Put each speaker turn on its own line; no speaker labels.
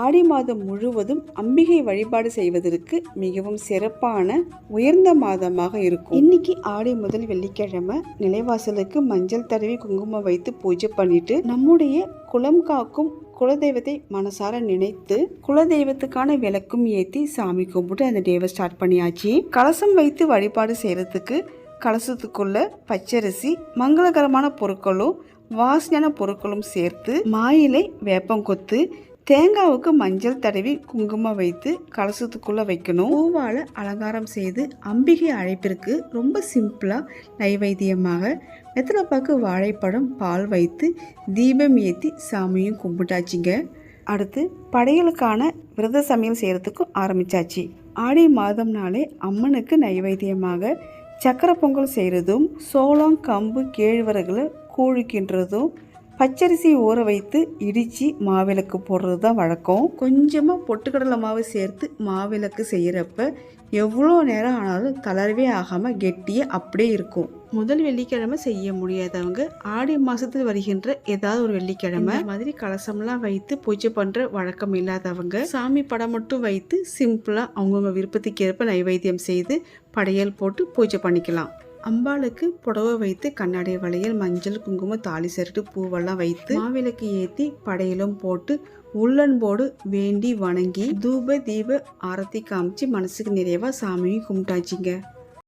ஆடி மாதம் முழுவதும் அம்பிகை வழிபாடு செய்வதற்கு மிகவும் சிறப்பான உயர்ந்த மாதமாக இருக்கும். இன்னைக்கு ஆடி முதல் வெள்ளிக்கிழமை நிலைவாசலுக்கு மஞ்சள் தடவி குங்குமம் வைத்து பூஜை பண்ணிட்டு நம்முடைய குலம் காக்கும் குலதெய்வத்தை மனசார நினைத்து குலதெய்வத்துக்கான விளக்கும் ஏற்றி சாமி கும்பிட்டு அந்த டேவை ஸ்டார்ட் பண்ணியாச்சு. கலசம் வைத்து வழிபாடு செய்யறதுக்கு கலசத்துக்குள்ள பச்சரிசி மங்களகரமான பொருட்களும் வாசனையான பொருட்களும் சேர்த்து மாயிலை வேப்பங்கொத்து தேங்காவுக்கு மஞ்சள் தடவி குங்குமம் வைத்து கலசத்துக்குள்ளே வைக்கணும். பூவால் அலங்காரம் செய்து அம்பிகை அழைப்பிற்கு ரொம்ப சிம்பிளாக நைவேத்தியமாக வெத்தலைப்பாக்கு வாழைப்பழம் பால் வைத்து தீபம் ஏற்றி சாமியும் கும்பிட்டாச்சுங்க. அடுத்து படையலுக்கான விரத சமையல் செய்கிறதுக்கும் ஆரம்பித்தாச்சு. ஆடி மாதம்னாலே அம்மனுக்கு நைவேத்தியமாக சக்கரை பொங்கல் செய்கிறதும் சோளம் கம்பு கேழ்வரகுல கூழிக்கின்றதும் பச்சரிசி ஊற வைத்து இடித்து மாவிளக்கு போடுறது தான் வழக்கம். கொஞ்சமாக பொட்டுக்கடலை மாவு சேர்த்து மாவிளக்கு செய்கிறப்ப எவ்வளோ நேரம் ஆனாலும் தளர்வே ஆகாமல் கெட்டியாக அப்படியே இருக்கும். முதல் வெள்ளிக்கிழமை செய்ய முடியாதவங்க ஆடி மாதத்தில் வருகின்ற ஏதாவது ஒரு வெள்ளிக்கிழமை மாதிரி கலசம்லாம் வைத்து பூஜை பண்ணுற வழக்கம் இல்லாதவங்க சாமி படம் மட்டும் வைத்து சிம்பிளாக அவங்கவுங்க விருப்பத்துக்கு ஏற்ப நைவேத்தியம் செய்து படையல் போட்டு பூஜை பண்ணிக்கலாம். அம்பாளுக்கு புடவை வைத்து கண்ணாடி வளையல் மஞ்சள் குங்குமம் தாலி சரட்டு பூவெல்லாம் வைத்து மாவிளக்கு ஏற்றி படையலும் போட்டு உள்ளன்போடு வேண்டி வணங்கி தூப தீப ஆரத்தி காமிச்சு மனசுக்கு நிறைவா சாமியும் கும்பிட்டாச்சுங்க.